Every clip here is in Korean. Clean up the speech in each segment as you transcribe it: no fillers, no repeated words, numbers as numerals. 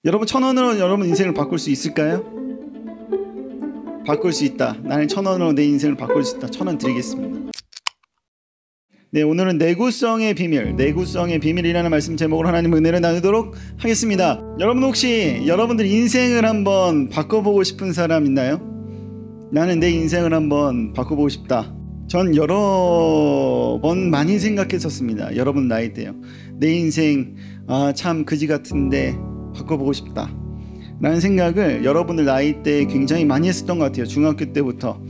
여러분 1,000원으로 여러분 인생을 바꿀 수 있을까요? 바꿀 수 있다. 나는 1,000원으로 내 인생을 바꿀 수 있다. 1,000원 드리겠습니다. 네, 오늘은 내구성의 비밀이라는 말씀 제목으로 하나님의 은혜를 나누도록 하겠습니다. 여러분 혹시 여러분들 인생을 한번 바꿔보고 싶은 사람 있나요? 나는 내 인생을 한번 바꿔보고 싶다. 전 여러 번 많이 생각했었습니다. 여러분 나이 때요. 내 인생 참 그지 같은데 바꿔보고 싶다 라는 생각을 여러분들 나이 때 굉장히 많이 했었던 것 같아요. 중학교 때부터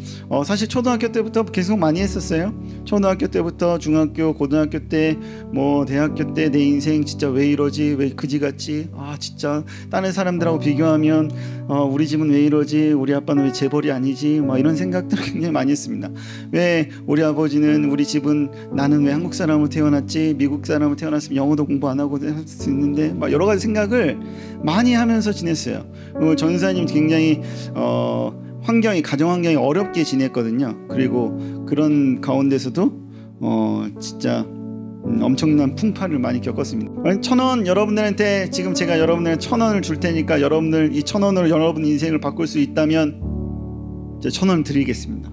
사실 초등학교 때부터 계속 많이 했었어요. 초등학교 때부터 중학교, 고등학교 때, 뭐 대학교 때 내 인생 진짜 왜 이러지, 왜 그지같지, 진짜 다른 사람들하고 비교하면 우리 집은 왜 이러지, 우리 아빠는 왜 재벌이 아니지, 막 이런 생각들을 굉장히 많이 했습니다. 왜 우리 아버지는, 우리 집은, 나는 왜 한국 사람으로 태어났지, 미국 사람으로 태어났으면 영어도 공부 안 하고 할 수 있는데, 막 여러 가지 생각을 많이 하면서 지냈어요. 전사님 굉장히 가정 환경이 어렵게 지냈거든요. 그리고 그런 가운데서도 진짜 엄청난 풍파를 많이 겪었습니다. 1,000원 여러분들한테, 지금 제가 여러분들한테 1,000원을 줄 테니까 여러분들 이 1,000원으로 여러분 인생을 바꿀 수 있다면 제가 1,000원 드리겠습니다.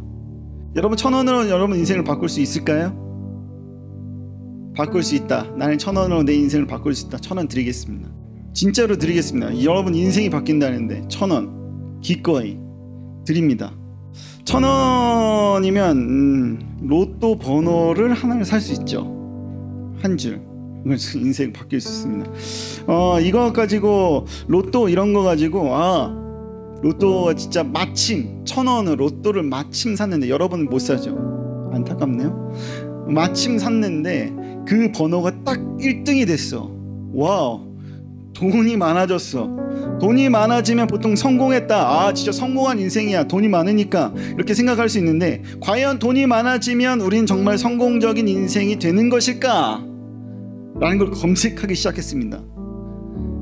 여러분 1,000원으로 여러분 인생을 바꿀 수 있을까요? 바꿀 수 있다. 나는 1,000원으로 내 인생을 바꿀 수 있다. 1,000원 드리겠습니다. 진짜로 드리겠습니다. 여러분 인생이 바뀐다는데 1,000원 기꺼이 드립니다. 1,000원이면 로또 번호를 하나를 살 수 있죠. 한 줄. 인생 바뀔 수 있습니다. 이거 가지고 로또 이런 거 가지고 로또가 진짜 마침 1,000원을 로또를 마침 샀는데 여러분은 못 사죠. 안타깝네요. 마침 샀는데 그 번호가 딱 1등이 됐어. 와우. 돈이 많아졌어. 돈이 많아지면 보통 성공했다. 진짜 성공한 인생이야. 돈이 많으니까 이렇게 생각할 수 있는데, 과연 돈이 많아지면 우린 정말 성공적인 인생이 되는 것일까? 라는 걸 검색하기 시작했습니다.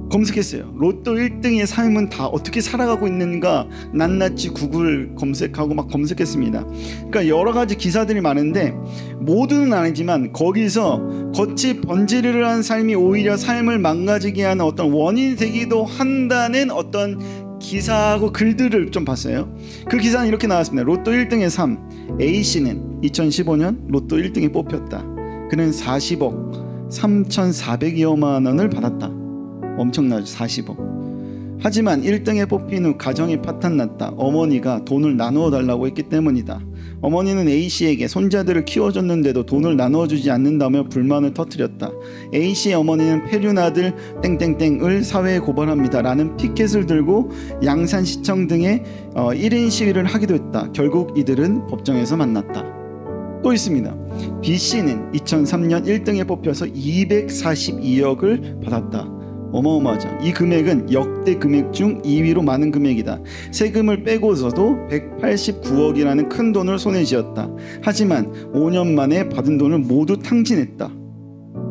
검색했어요. 로또 1등의 삶은 다 어떻게 살아가고 있는가 낱낱이 구글 검색하고 막 검색했습니다. 그러니까 여러 가지 기사들이 많은데 모두는 아니지만 거기서 겉이 번지르르한 삶이 오히려 삶을 망가지게 하는 어떤 원인이 되기도 한다는 어떤 기사하고 글들을 좀 봤어요. 그 기사는 이렇게 나왔습니다. 로또 1등의 삶. A씨는 2015년 로또 1등에 뽑혔다. 그는 40억 3,400여만 원을 받았다. 엄청나죠. 40억. 하지만 1등에 뽑힌 후 가정이 파탄났다. 어머니가 돈을 나누어 달라고 했기 때문이다. 어머니는 A씨에게 손자들을 키워줬는데도 돈을 나누어주지 않는다며 불만을 터뜨렸다. A씨의 어머니는 폐륜아들 땡땡땡을 사회에 고발합니다 라는 피켓을 들고 양산시청 등에 1인 시위를 하기도 했다. 결국 이들은 법정에서 만났다. 또 있습니다. B씨는 2003년 1등에 뽑혀서 242억을 받았다. 어마어마하죠. 이 금액은 역대 금액 중 2위로 많은 금액이다. 세금을 빼고서도 189억이라는 큰 돈을 손에 쥐었다. 하지만 5년 만에 받은 돈을 모두 탕진했다.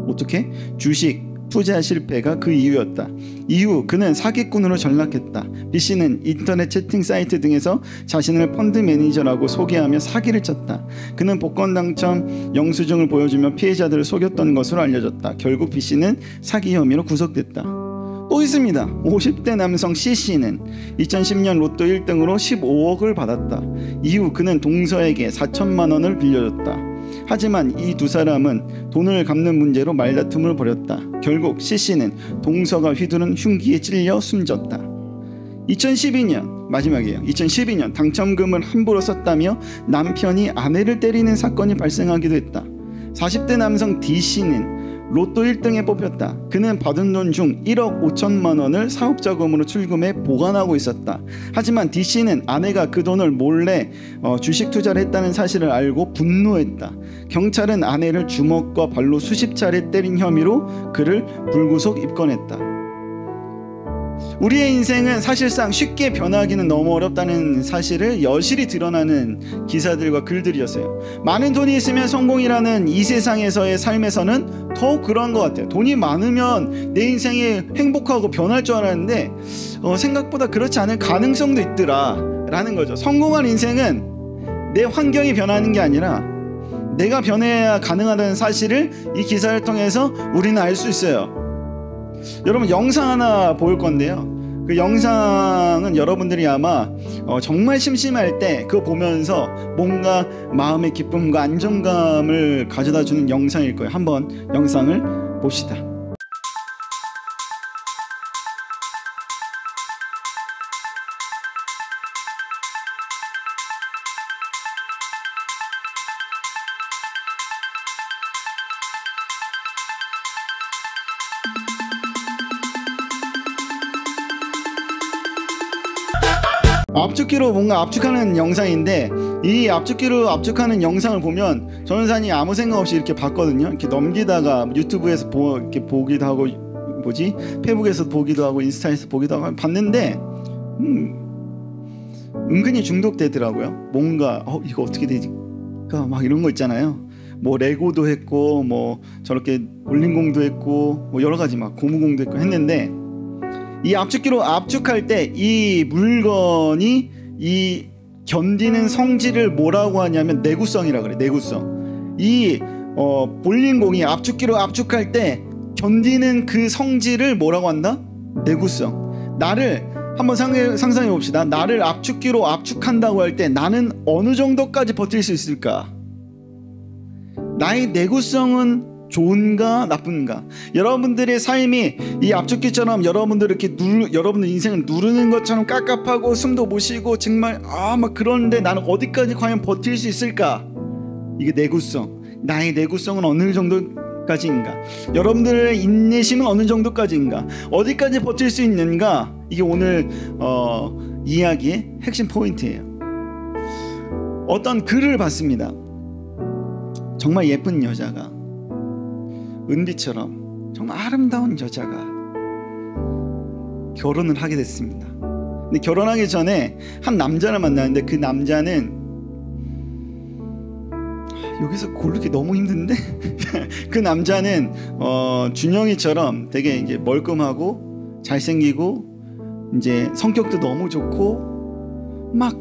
어떻게? 주식 투자 실패가 그 이유였다. 이후 그는 사기꾼으로 전락했다. B씨는 인터넷 채팅 사이트 등에서 자신을 펀드 매니저라고 소개하며 사기를 쳤다. 그는 복권 당첨 영수증을 보여주며 피해자들을 속였던 것으로 알려졌다. 결국 B씨는 사기 혐의로 구속됐다. 또 있습니다. 50대 남성 C씨는 2010년 로또 1등으로 15억을 받았다. 이후 그는 동서에게 4천만 원을 빌려줬다. 하지만 이 두 사람은 돈을 갚는 문제로 말다툼을 벌였다. 결국 C씨는 동서가 휘두른 흉기에 찔려 숨졌다. 2012년 마지막이에요. 2012년 당첨금을 함부로 썼다며 남편이 아내를 때리는 사건이 발생하기도 했다. 40대 남성 D씨는 로또 1등에 뽑혔다. 그는 받은 돈 중 1억 5천만 원을 사업자금으로 출금해 보관하고 있었다. 하지만 D씨는 아내가 그 돈을 몰래 주식 투자를 했다는 사실을 알고 분노했다. 경찰은 아내를 주먹과 발로 수십 차례 때린 혐의로 그를 불구속 입건했다. 우리의 인생은 사실상 쉽게 변하기는 너무 어렵다는 사실을 여실히 드러나는 기사들과 글들이었어요. 많은 돈이 있으면 성공이라는 이 세상에서의 삶에서는 더욱 그러한 것 같아요. 돈이 많으면 내 인생이 행복하고 변할 줄 알았는데 생각보다 그렇지 않은 가능성도 있더라 라는 거죠. 성공한 인생은 내 환경이 변하는 게 아니라 내가 변해야 가능하다는 사실을 이 기사를 통해서 우리는 알 수 있어요. 여러분 영상 하나 보일 건데요. 그 영상은 여러분들이 아마 정말 심심할 때 그거 보면서 뭔가 마음의 기쁨과 안정감을 가져다주는 영상일 거예요. 한번 영상을 봅시다. 압축기로 뭔가 압축하는 영상인데, 이 압축기로 압축하는 영상을 보면 전원사님이 아무 생각 없이 이렇게 봤거든요. 이렇게 넘기다가 유튜브에서 이렇게 보기도 하고, 페이북에서 보기도 하고, 인스타에서 보기도 하고 봤는데 은근히 중독되더라고요. 뭔가 이거 어떻게 되지까 막 이런 거 있잖아요. 뭐 레고도 했고, 뭐 저렇게 볼링공도 했고, 뭐 여러 가지 막 고무공도 했고 했는데, 이 압축기로 압축할 때 이 물건이 이 견디는 성질을 뭐라고 하냐면 내구성이라 그래. 내구성. 이 볼링공이 압축기로 압축할 때 견디는 그 성질을 뭐라고 한다? 내구성. 나를 한번 상상해 봅시다. 나를 압축기로 압축한다고 할 때 나는 어느 정도까지 버틸 수 있을까? 나의 내구성은 좋은가 나쁜가? 여러분들의 삶이 이 압축기처럼 여러분들 이렇게 여러분들 인생을 누르는 것처럼 깝깝하고 숨도 못 쉬고 정말 막 그런데 나는 어디까지 과연 버틸 수 있을까? 이게 내구성. 나의 내구성은 어느 정도까지인가? 여러분들의 인내심은 어느 정도까지인가? 어디까지 버틸 수 있는가? 이게 오늘 이야기의 핵심 포인트예요. 어떤 글을 봤습니다. 정말 예쁜 여자가, 은비처럼 정말 아름다운 여자가 결혼을 하게 됐습니다. 근데 결혼하기 전에 한 남자를 만나는데, 그 남자는 여기서 고르기 너무 힘든데 그 남자는 준영이처럼 되게 이제 멀끔하고 잘생기고 이제 성격도 너무 좋고 막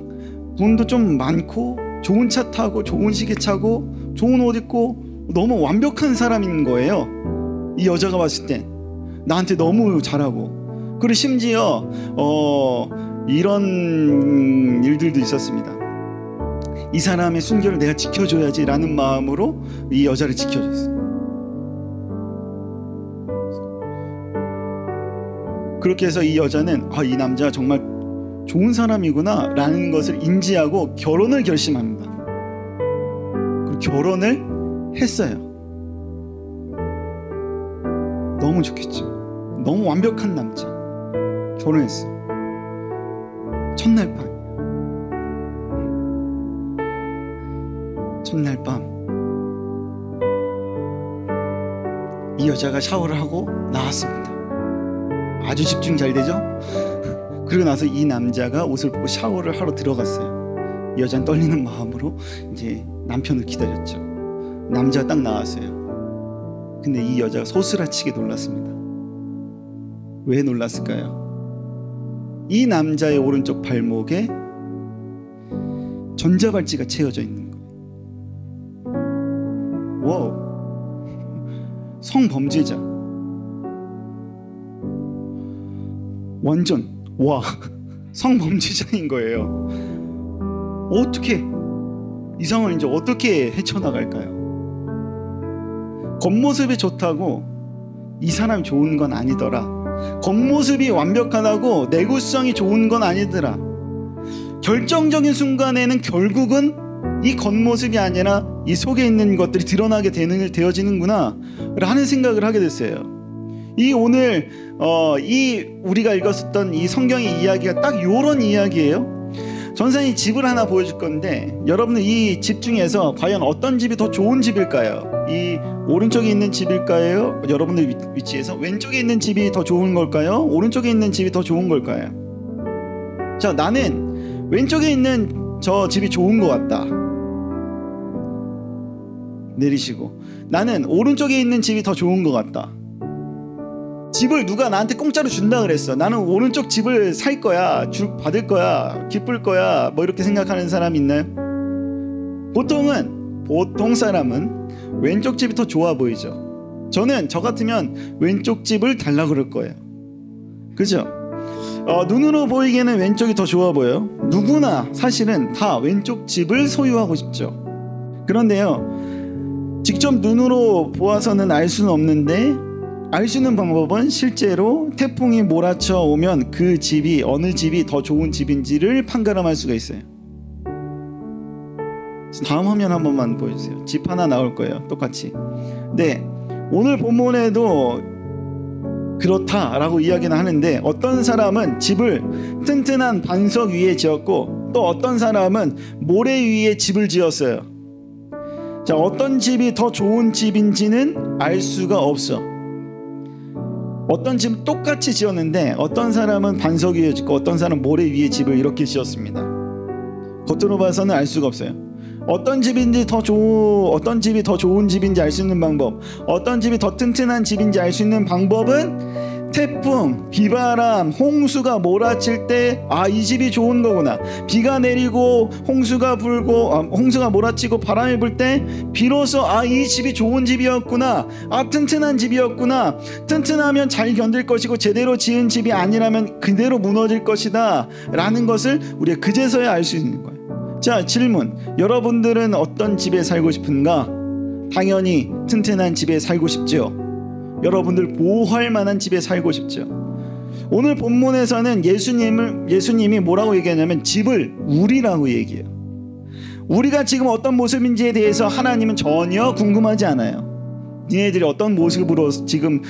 돈도 좀 많고 좋은 차 타고 좋은 시계 차고 좋은 옷 입고 너무 완벽한 사람인 거예요. 이 여자가 봤을 때 나한테 너무 잘하고, 그리고 심지어 이런 일들도 있었습니다. 이 사람의 순결을 내가 지켜줘야지 라는 마음으로 이 여자를 지켜줬어요. 그렇게 해서 이 여자는 이 남자 정말 좋은 사람이구나 라는 것을 인지하고 결혼을 결심합니다. 그리고 결혼을 했어요. 너무 좋겠죠. 너무 완벽한 남자. 결혼했어요. 첫날 밤 이 여자가 샤워를 하고 나왔습니다. 아주 집중 잘 되죠? 그리고 나서 이 남자가 옷을 벗고 샤워를 하러 들어갔어요. 이 여자는 떨리는 마음으로 이제 남편을 기다렸죠. 남자가 딱 나왔어요. 근데 이 여자가 소스라치게 놀랐습니다. 왜 놀랐을까요? 이 남자의 오른쪽 발목에 전자발찌가 채워져 있는 거예요. 와우, 성범죄자. 완전 성범죄자인 거예요. 어떻게 이 상황을 이제 어떻게 헤쳐나갈까요? 겉모습이 좋다고 이 사람이 좋은 건 아니더라. 겉모습이 완벽하다고 내구성이 좋은 건 아니더라. 결정적인 순간에는 결국은 이 겉모습이 아니라 이 속에 있는 것들이 드러나게 되어지는구나 라는 생각을 하게 됐어요. 이 오늘 이 우리가 읽었었던 이 성경의 이야기가 딱 요런 이야기예요. 전사님 집을 하나 보여줄 건데, 여러분은 이 집 중에서 과연 어떤 집이 더 좋은 집일까요? 이 오른쪽에 있는 집일까요? 여러분들 위치에서 왼쪽에 있는 집이 더 좋은 걸까요? 오른쪽에 있는 집이 더 좋은 걸까요? 자, 나는 왼쪽에 있는 저 집이 좋은 것 같다. 내리시고, 나는 오른쪽에 있는 집이 더 좋은 것 같다. 집을 누가 나한테 공짜로 준다 그랬어. 나는 오른쪽 집을 살 거야, 받을 거야, 기쁠 거야, 뭐 이렇게 생각하는 사람이 있나요? 보통 사람은 왼쪽 집이 더 좋아 보이죠. 저 같으면 왼쪽 집을 달라 그럴 거예요. 그죠? 눈으로 보이기에는 왼쪽이 더 좋아 보여요. 누구나 사실은 다 왼쪽 집을 소유하고 싶죠. 그런데요, 직접 눈으로 보아서는 알 수는 없는데, 알 수 있는 방법은 실제로 태풍이 몰아쳐 오면 그 집이 어느 집이 더 좋은 집인지를 판가름할 수가 있어요. 다음 화면 한 번만 보여주세요. 집 하나 나올 거예요, 똑같이. 네, 오늘 본문에도 그렇다라고 이야기는 하는데, 어떤 사람은 집을 튼튼한 반석 위에 지었고 또 어떤 사람은 모래 위에 집을 지었어요. 자, 어떤 집이 더 좋은 집인지는 알 수가 없어. 어떤 집은 똑같이 지었는데 어떤 사람은 반석 위에 짓고 어떤 사람은 모래 위에 집을 이렇게 지었습니다. 겉으로 봐서는 알 수가 없어요. 어떤 집이 더 좋은 집인지 알 수 있는 방법, 어떤 집이 더 튼튼한 집인지 알 수 있는 방법은 태풍, 비바람, 홍수가 몰아칠 때 이 집이 좋은 거구나. 비가 내리고 홍수가 불고 홍수가 몰아치고 바람이 불 때 비로소 이 집이 좋은 집이었구나. 튼튼한 집이었구나. 튼튼하면 잘 견딜 것이고 제대로 지은 집이 아니라면 그대로 무너질 것이다 라는 것을 우리가 그제서야 알 수 있는 거예요. 자, 질문. 여러분들은 어떤 집에 살고 싶은가? 당연히 튼튼한 집에 살고 싶죠. 여러분들 보호할 만한 집에 살고 싶죠. 오늘 본문에서는 예수님이 뭐라고 얘기하냐면 집을 우리라고 얘기해요. 우리가 지금 어떤 모습인지에 대해서 하나님은 전혀 궁금하지 않아요. 니네들이 어떤 모습으로 지금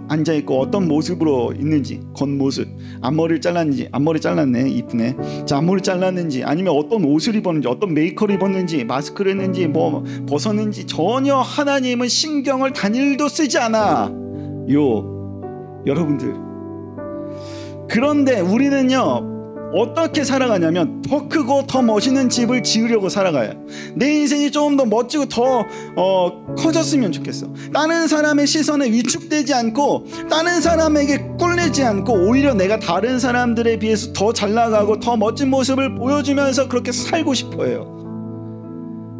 앉아있고 어떤 모습으로 있는지, 겉모습, 앞머리를 잘랐는지, 앞머리 잘랐네, 이쁘네. 자, 앞머리 잘랐는지, 아니면 어떤 옷을 입었는지, 어떤 메이크업을 입었는지, 마스크를 했는지, 뭐 벗었는지 전혀 하나님은 신경을 단일도 쓰지 않아 여러분들. 그런데 우리는요, 어떻게 살아가냐면 더 크고 더 멋있는 집을 지으려고 살아가요. 내 인생이 좀 더 멋지고 더 커졌으면 좋겠어. 다른 사람의 시선에 위축되지 않고 다른 사람에게 꿀리지 않고 오히려 내가 다른 사람들에 비해서 더 잘나가고 더 멋진 모습을 보여주면서 그렇게 살고 싶어요.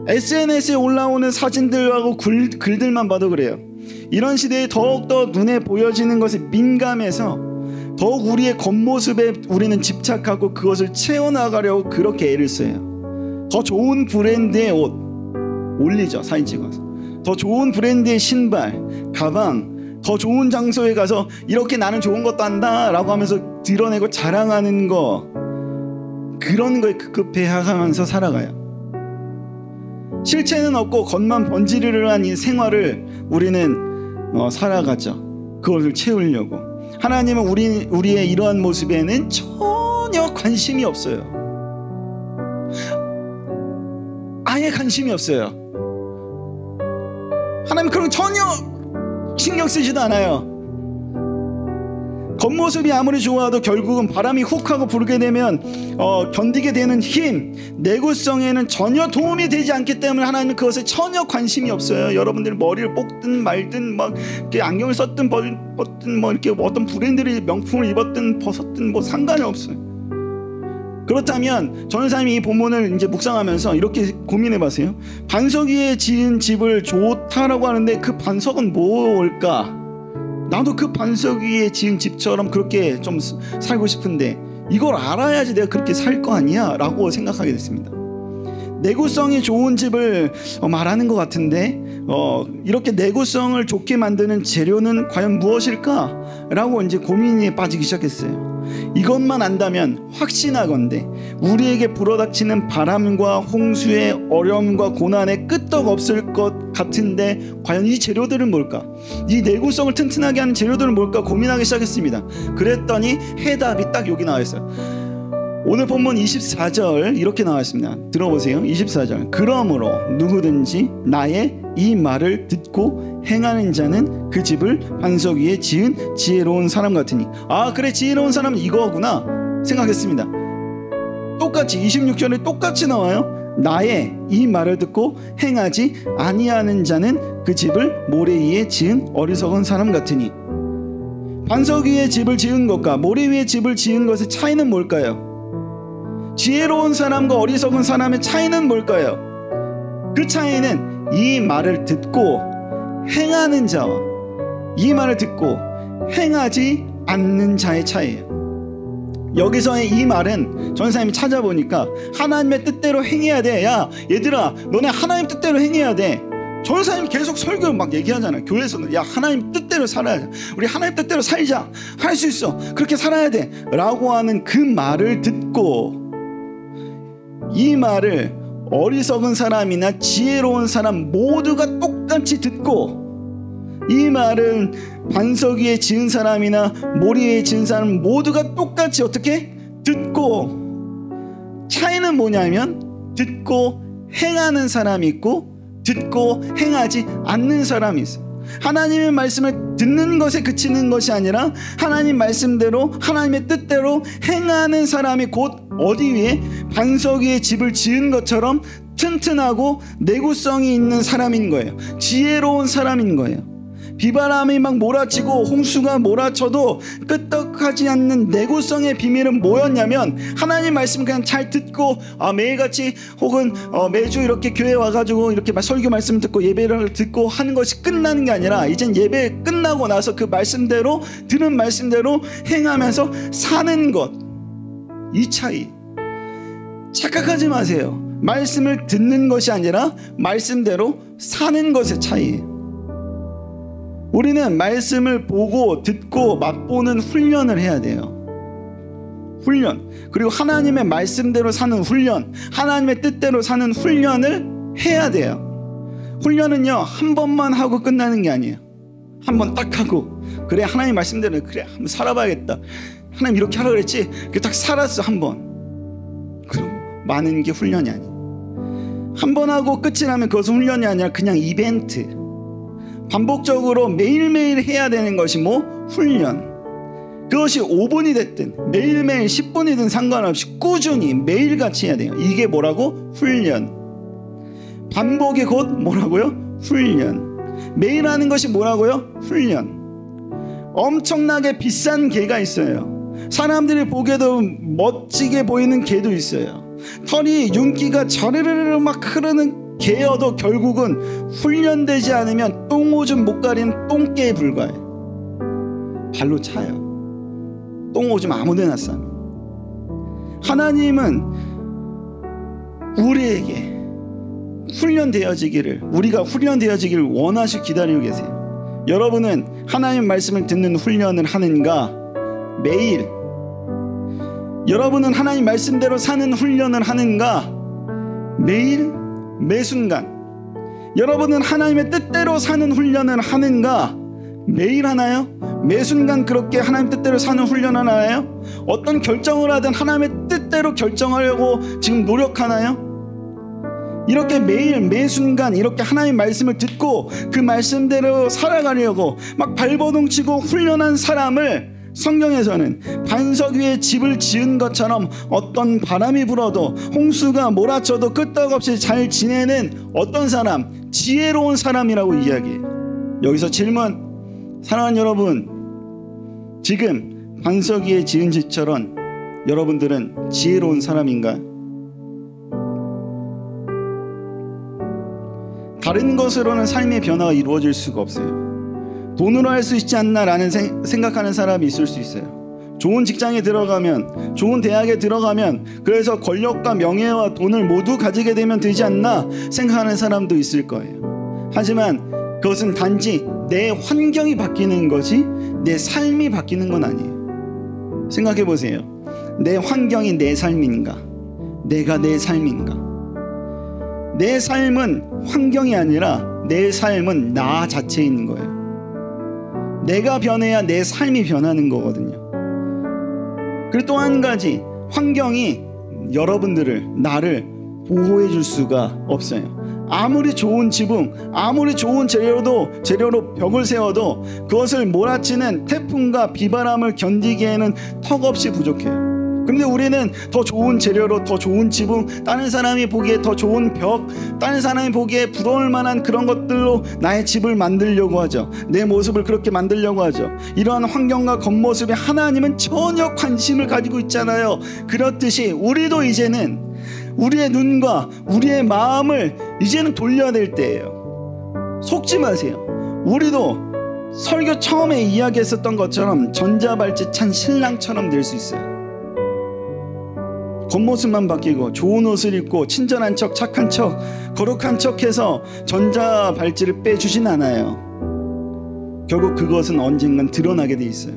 SNS에 올라오는 사진들하고 글들만 봐도 그래요. 이런 시대에 더욱더 눈에 보여지는 것에 민감해서 더욱 우리의 겉모습에 우리는 집착하고 그것을 채워나가려고 그렇게 애를 써요. 더 좋은 브랜드의 옷 올리죠, 사진 찍어서. 더 좋은 브랜드의 신발, 가방, 더 좋은 장소에 가서 이렇게 나는 좋은 것도 한다 라고 하면서 드러내고 자랑하는 거, 그런 거에 급급해하면서 살아가요. 실체는 없고 겉만 번지르르한 이 생활을 우리는 살아가죠. 그것을 채우려고. 하나님은 우리의 이러한 모습에는 전혀 관심이 없어요. 아예 관심이 없어요. 하나님 그런 거 전혀 신경 쓰지도 않아요. 겉모습이 아무리 좋아도 결국은 바람이 훅 하고 불게 되면 견디게 되는 힘, 내구성에는 전혀 도움이 되지 않기 때문에 하나님은 그것에 전혀 관심이 없어요. 여러분들 머리를 뽑든 말든 막 이렇게 안경을 썼든 벗든 뭐 이렇게 어떤 브랜드의 명품을 입었든 벗었든 뭐 상관이 없어요. 그렇다면 전도사님이 이 본문을 이제 묵상하면서 이렇게 고민해봤어요. 반석 위에 지은 집을 좋다라고 하는데 그 반석은 뭘까? 나도 그 반석 위에 지은 집처럼 그렇게 좀 살고 싶은데 이걸 알아야지 내가 그렇게 살 거 아니야 라고 생각하게 됐습니다. 내구성이 좋은 집을 말하는 것 같은데 이렇게 내구성을 좋게 만드는 재료는 과연 무엇일까? 라고 이제 고민에 빠지기 시작했어요. 이것만 안다면 확신하건대 우리에게 불어닥치는 바람과 홍수의 어려움과 고난에 끄떡 없을 것 같은데 과연 이 재료들은 뭘까? 이 내구성을 튼튼하게 하는 재료들은 뭘까 고민하기 시작했습니다. 그랬더니 해답이 딱 여기 나와 있어요. 오늘 본문 24절 이렇게 나와 있습니다. 들어보세요. 24절. 그러므로 누구든지 나의 이 말을 듣고 행하는 자는 그 집을 반석 위에 지은 지혜로운 사람 같으니. 그래, 지혜로운 사람은 이거구나 생각했습니다. 똑같이 26절에 똑같이 나와요. 나의 이 말을 듣고 행하지 아니하는 자는 그 집을 모래 위에 지은 어리석은 사람 같으니. 반석 위에 집을 지은 것과 모래 위에 집을 지은 것의 차이는 뭘까요? 지혜로운 사람과 어리석은 사람의 차이는 뭘까요? 그 차이는 이 말을 듣고 행하는 자와 이 말을 듣고 행하지 않는 자의 차이예요. 여기서의 이 말은 전사님이 찾아보니까 하나님의 뜻대로 행해야 돼. 야 얘들아, 너네 하나님 뜻대로 행해야 돼. 전사님이 계속 설교 막 얘기하잖아요. 교회에서는 야 하나님 뜻대로 살아야 돼. 우리 하나님 뜻대로 살자. 할 수 있어. 그렇게 살아야 돼. 라고 하는 그 말을 듣고, 이 말을 어리석은 사람이나 지혜로운 사람 모두가 똑같이 듣고, 이 말은 반석 위에 지은 사람이나 모리 위에 지은 사람 모두가 똑같이 어떻게? 듣고. 차이는 뭐냐면 듣고 행하는 사람이 있고 듣고 행하지 않는 사람이 있어요. 하나님의 말씀을 듣는 것에 그치는 것이 아니라 하나님 말씀대로 하나님의 뜻대로 행하는 사람이 곧 어디 위에? 반석 위에 집을 지은 것처럼 튼튼하고 내구성이 있는 사람인 거예요. 지혜로운 사람인 거예요. 비바람이 막 몰아치고 홍수가 몰아쳐도 끄떡하지 않는 내구성의 비밀은 뭐였냐면, 하나님 말씀 그냥 잘 듣고 매일같이 혹은 매주 이렇게 교회 와가지고 이렇게 설교 말씀 듣고 예배를 듣고 하는 것이 끝나는 게 아니라, 이젠 예배 끝나고 나서 그 말씀대로 들은 말씀대로 행하면서 사는 것. 이 차이. 착각하지 마세요. 말씀을 듣는 것이 아니라 말씀대로 사는 것의 차이예요. 우리는 말씀을 보고 듣고 맛보는 훈련을 해야 돼요. 훈련. 그리고 하나님의 말씀대로 사는 훈련, 하나님의 뜻대로 사는 훈련을 해야 돼요. 훈련은요, 한 번만 하고 끝나는 게 아니에요. 한 번 딱 하고 그래 하나님 말씀대로 그래 한번 살아봐야겠다. 하나님 이렇게 하라 그랬지. 그렇게 딱 살았어 한 번. 그럼 많은 게 훈련이 아니에요. 한 번 하고 끝이 나면 그것은 훈련이 아니라 그냥 이벤트. 반복적으로 매일매일 해야 되는 것이 훈련. 그것이 5분이 됐든 매일매일 10분이든 상관없이 꾸준히 매일같이 해야 돼요. 이게 뭐라고? 훈련. 반복이 곧 뭐라고요? 훈련. 매일 하는 것이 뭐라고요? 훈련. 엄청나게 비싼 개가 있어요. 사람들이 보기에도 멋지게 보이는 개도 있어요. 털이 윤기가 자르르르 막 흐르는 개여도 결국은 훈련되지 않으면 똥오줌 못 가리는 똥개에 불과해요. 발로 차요. 똥오줌 아무데나 싸면. 하나님은 우리에게 우리가 훈련되어지기를 원하시고 기다리고 계세요. 여러분은 하나님 말씀을 듣는 훈련을 하는가? 매일. 여러분은 하나님 말씀대로 사는 훈련을 하는가? 매일? 매순간. 여러분은 하나님의 뜻대로 사는 훈련을 하는가? 매일 하나요? 매순간 그렇게 하나님 뜻대로 사는 훈련을 하나요? 어떤 결정을 하든 하나님의 뜻대로 결정하려고 지금 노력하나요? 이렇게 매일 매순간 이렇게 하나님 말씀을 듣고 그 말씀대로 살아가려고 막 발버둥치고 훈련한 사람을 성경에서는 반석 위에 집을 지은 것처럼 어떤 바람이 불어도 홍수가 몰아쳐도 끄떡없이 잘 지내는 어떤 사람, 지혜로운 사람이라고 이야기해요. 여기서 질문. 사랑하는 여러분, 지금 반석 위에 지은 집처럼 여러분들은 지혜로운 사람인가? 다른 것으로는 삶의 변화가 이루어질 수가 없어요. 돈으로 할 수 있지 않나 라는 생각하는 사람이 있을 수 있어요. 좋은 직장에 들어가면, 좋은 대학에 들어가면, 그래서 권력과 명예와 돈을 모두 가지게 되면 되지 않나 생각하는 사람도 있을 거예요. 하지만 그것은 단지 내 환경이 바뀌는 거지 내 삶이 바뀌는 건 아니에요. 생각해 보세요. 내 환경이 내 삶인가? 내가 내 삶인가? 내 삶은 환경이 아니라 내 삶은 나 자체에 있는 거예요. 내가 변해야 내 삶이 변하는 거거든요. 그리고 또 한 가지, 환경이 여러분들을, 나를 보호해 줄 수가 없어요. 아무리 좋은 지붕, 아무리 좋은 재료로 벽을 세워도 그것을 몰아치는 태풍과 비바람을 견디기에는 턱없이 부족해요. 그런데 우리는 더 좋은 재료로 더 좋은 지붕, 다른 사람이 보기에 더 좋은 벽, 다른 사람이 보기에 부러울 만한 그런 것들로 나의 집을 만들려고 하죠. 내 모습을 그렇게 만들려고 하죠. 이러한 환경과 겉모습에 하나님은 전혀 관심을 가지고 있잖아요. 그렇듯이 우리도 이제는 우리의 눈과 우리의 마음을 이제는 돌려야 될 때예요. 속지 마세요. 우리도 설교 처음에 이야기했었던 것처럼 전자발찌 찬 신랑처럼 될 수 있어요. 겉모습만 바뀌고 좋은 옷을 입고 친절한 척, 착한 척, 거룩한 척해서 전자발찌를 빼주진 않아요. 결국 그것은 언젠간 드러나게 돼 있어요.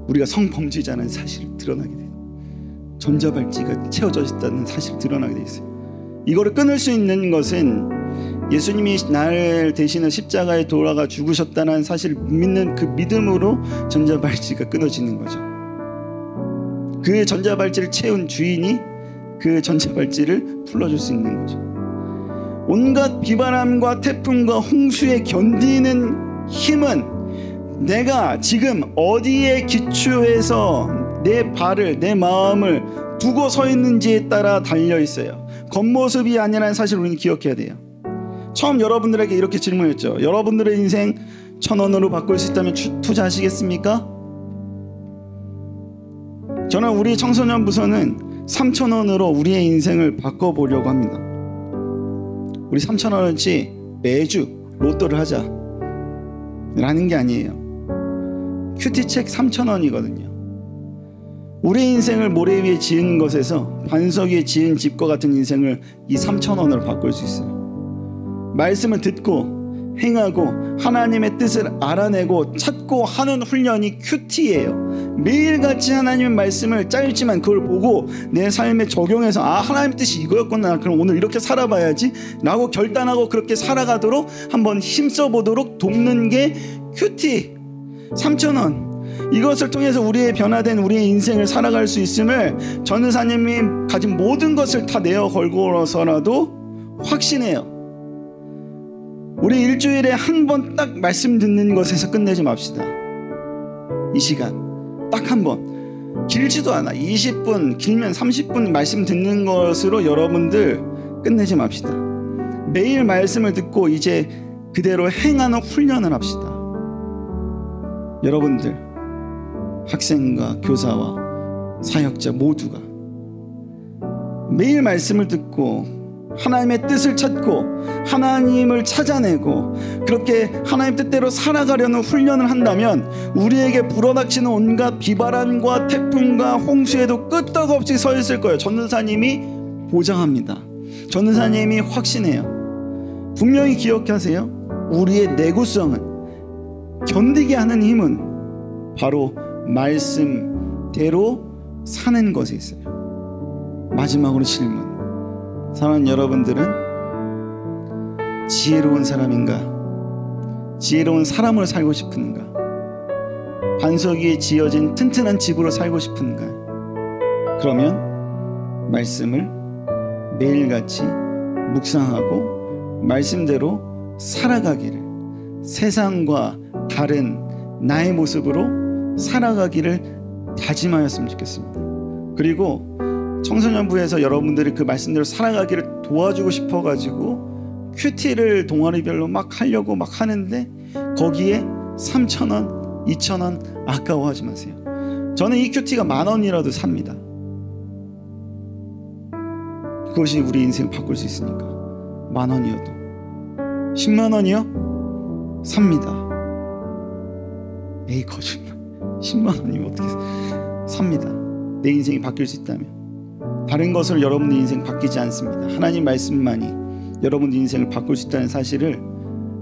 우리가 성범죄자라는 사실을 드러나게 돼요. 전자발찌가 채워져 있다는 사실을 드러나게 돼 있어요. 이거를 끊을 수 있는 것은 예수님이 나를 대신해 십자가에 돌아가 죽으셨다는 사실을 믿는 그 믿음으로 전자발찌가 끊어지는 거죠. 그 전자발찌를 채운 주인이 그 전자발찌를 풀어줄 수 있는 거죠. 온갖 비바람과 태풍과 홍수에 견디는 힘은 내가 지금 어디에 기초해서 내 발을, 내 마음을 두고 서 있는지에 따라 달려 있어요. 겉모습이 아니라는 사실을 우리는 기억해야 돼요. 처음 여러분들에게 이렇게 질문했죠. 여러분들의 인생 1,000원으로 바꿀 수 있다면 투자하시겠습니까? 저는 우리 청소년 부서는 3,000원으로 우리의 인생을 바꿔보려고 합니다. 우리 3,000원어치 매주 로또를 하자 라는 게 아니에요. 큐티책 3,000원이거든요. 우리 인생을 모래 위에 지은 것에서 반석 위에 지은 집과 같은 인생을 이 3,000원으로 바꿀 수 있어요. 말씀을 듣고 행하고 하나님의 뜻을 알아내고 찾고 하는 훈련이 큐티예요. 매일같이 하나님의 말씀을 짧지만 그걸 보고 내 삶에 적용해서 하나님의 뜻이 이거였구나, 그럼 오늘 이렇게 살아봐야지 라고 결단하고 그렇게 살아가도록 한번 힘써보도록 돕는 게 큐티. 3,000원 이것을 통해서 우리의 변화된 우리의 인생을 살아갈 수 있음을 전도사님이 가진 모든 것을 다 내어 걸고서라도 확신해요. 우리 일주일에 한 번 딱 말씀 듣는 것에서 끝내지 맙시다. 이 시간 딱 한 번, 길지도 않아. 20분, 길면 30분 말씀 듣는 것으로 여러분들 끝내지 맙시다. 매일 말씀을 듣고 이제 그대로 행하는 훈련을 합시다. 여러분들 학생과 교사와 사역자 모두가 매일 말씀을 듣고 하나님의 뜻을 찾고 하나님을 찾아내고 그렇게 하나님 뜻대로 살아가려는 훈련을 한다면 우리에게 불어닥치는 온갖 비바람과 태풍과 홍수에도 끄떡없이 서 있을 거예요. 전도사님이 보장합니다. 전도사님이 확신해요. 분명히 기억하세요. 우리의 내구성은, 견디게 하는 힘은 바로 말씀대로 사는 것에 있어요. 마지막으로 질문. 사랑하는 여러분들은 지혜로운 사람인가? 지혜로운 사람으로 살고 싶은가? 반석 위에 지어진 튼튼한 집으로 살고 싶은가? 그러면 말씀을 매일같이 묵상하고 말씀대로 살아가기를, 세상과 다른 나의 모습으로 살아가기를 다짐하였으면 좋겠습니다. 그리고 청소년부에서 여러분들이 그 말씀대로 살아가기를 도와주고 싶어가지고 큐티를 동아리별로 막 하려고 막 하는데 거기에 3,000원, 2,000원 아까워하지 마세요. 저는 이 큐티가 10,000원이라도 삽니다. 그것이 우리 인생 바꿀 수 있으니까. 10,000원이어도 100,000원이요? 삽니다. 에이 거짓말. 100,000원이면 어떻게 삽니다. 내 인생이 바뀔 수 있다면. 다른 것으로 여러분의 인생 바뀌지 않습니다. 하나님 말씀만이 여러분의 인생을 바꿀 수 있다는 사실을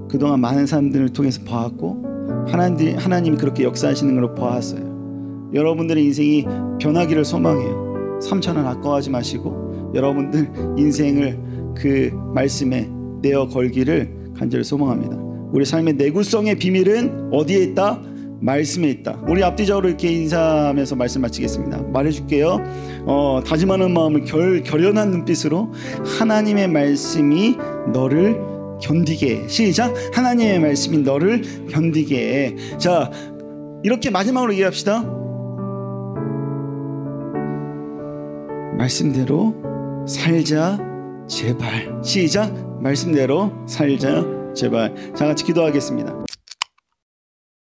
그동안 많은 사람들을 통해서 봐왔고 하나님이 그렇게 역사하시는 걸 봐왔어요. 여러분들의 인생이 변하기를 소망해요. 3,000원 아까워하지 마시고 여러분들 인생을 그 말씀에 내어 걸기를 간절히 소망합니다. 우리 삶의 내구성의 비밀은 어디에 있다? 말씀에 있다. 우리 앞뒤적으로 이렇게 인사하면서 말씀 마치겠습니다. 말해줄게요. 다짐하는 마음을 결연한 눈빛으로 하나님의 말씀이 너를 견디게 해. 시작. 하나님의 말씀이 너를 견디게 해. 자, 이렇게 마지막으로 얘기합시다. 말씀대로 살자 제발. 시작. 말씀대로 살자 제발. 자, 같이 기도하겠습니다.